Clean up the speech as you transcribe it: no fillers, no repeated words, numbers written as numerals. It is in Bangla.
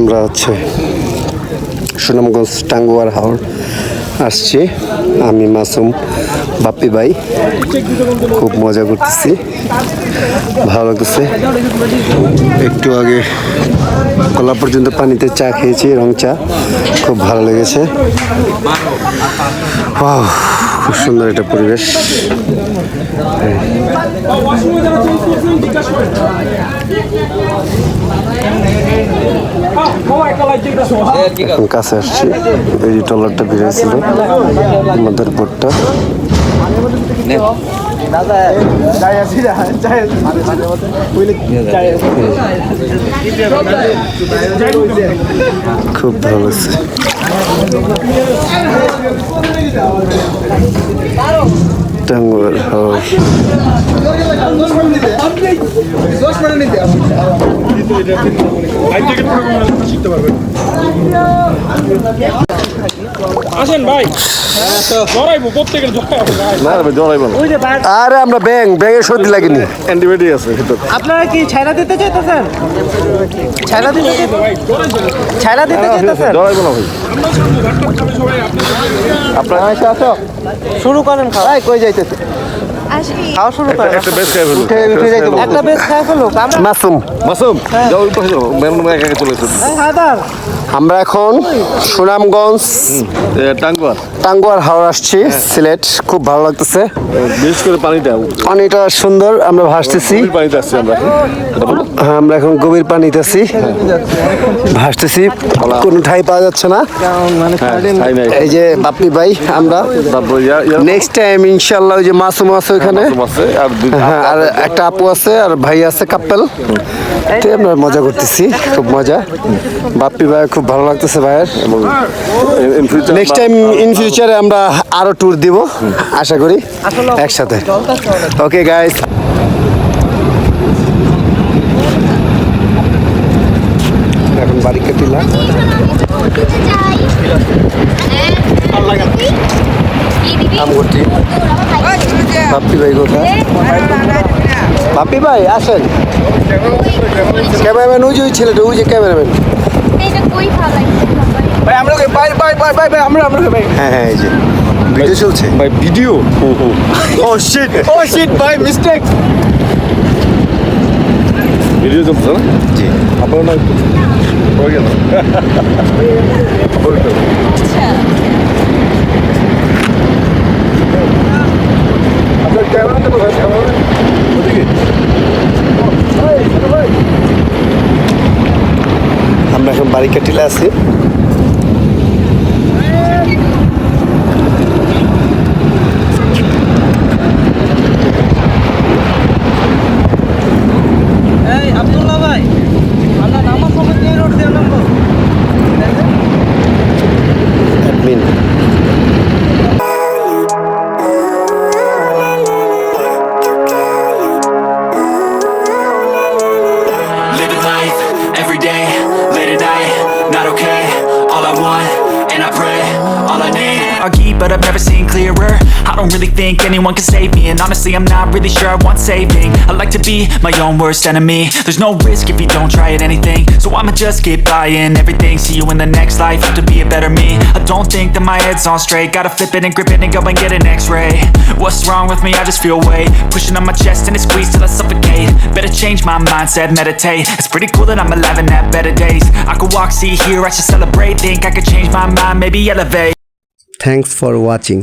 আমরা হচ্ছে সুনামগঞ্জ টাঙ্গুয়ার হাওর আসছি। আমি মাসুম, বাপ্পি ভাই খুব মজা করতেছি, ভালো লাগতেছে। একটু আগে গলা পর্যন্ত পানিতে চা খেয়েছি, রং চা, খুব ভালো লেগেছে। খুব সুন্দর একটা পরিবেশ। এখন কাছে আসছি, এই যে ট্রলারটা বেরিয়েছিল আমাদের বোটটা। খুব ভালো লাগছে। টাঙ্গুয়ার হাওর আসেন ভাই, জড়াইবো প্রত্যেকের জড়াইবো। আরে আমরা ব্যাঙের সর্দি লাগেনি, অ্যান্টিবায়োটিক আছে। আপনারা কি ছাইরা দিতে চাইতেছেন? ছাইরা দিতে চাইতেছেন? জড়াইবো না ভাই। আপনারা আসো শুরু করেন খাওয়া। কই যাইতেছে? খাওয়া শুরু করেন। একটা বেশ খাই ফেলো। একটা বেশ খাই ফেলো। মাসুম যাও ওই পাশে যাও, মেরুন একা একা চলে এসেছে। হায়দার, আমরা এখন সুনামগঞ্জ টাঙ্গুয়ার হাওর আসছি, সিলেট। খুব ভালো লাগতেছে, বিশেষ করে পানিটা সুন্দর। আমরা ভাসতেছি, পানিতে আসছি আমরা। আমরা এখন গভীর পানিতে আছি, ভাসতেছি, কোনো ঠাই পাওয়া যাচ্ছে না। এই যে বাপ্পি ভাই, আমরা নেক্সট টাইম ইনশাল্লাহ ওই যে মাসুম আছে ওইখানে, হ্যাঁ, আর একটা আপু আছে আর ভাই আছে, কাপল। আমরা মজা করতেছি, খুব মজা। বাপ্পি ভাই খুব ভালো লাগতেছে ভাইয়ের, এবং নেক্সট টাইম ইন ফিউচারে আমরা আরো ট্যুর দিব আশা করি একসাথে। ওকে গাইস, এখন বাড়ি কাটিলা আমগটি। বাপ্পি ভাই কোথায়? বাপ্পি ভাই আসেন, ক্যামেরাম্যান ওই যে ওই ছেলেটা, ওই যে ক্যামেরাম্যান। হ্যাঁ হ্যাঁ, এই যে ভিডিও চলছে ভাই, ভিডিও। ও শিট ভাই, মিস্টেক। ভিডিও চলছে না? জি, আপনার না হয়ে গেল। আপনার ক্যামেরাটা কোথায়? ওদিকে। আমরা এখন বাড়ি কাটিলে আছি। এই আব্দুল্লাহ ভাই, আমরা নামাজ সময় দিয়ে রোড দিয়ে নামবো। Admin Living life every day, late at night, not okay. All I want, and I pray, all I need. Argue, but I've never seen clearer. I don't really think anyone can save me, and honestly, I'm not really sure I want saving. I like to be my own worst enemy. There's no risk if you don't try at anything, so I'ma just keep buying everything. See you in the next life, have to be a better me. I don't think that my head's on straight. Gotta flip it and grip it and go and get an X-ray. What's wrong with me? I just feel weight pushing on my chest and it squeezes till I suffocate. Better change my mindset, meditate. It's pretty cool that I'm alive and have better days. I could walk, see, hear, I should celebrate. Think I could change my mind, maybe elevate. Thanks for watching.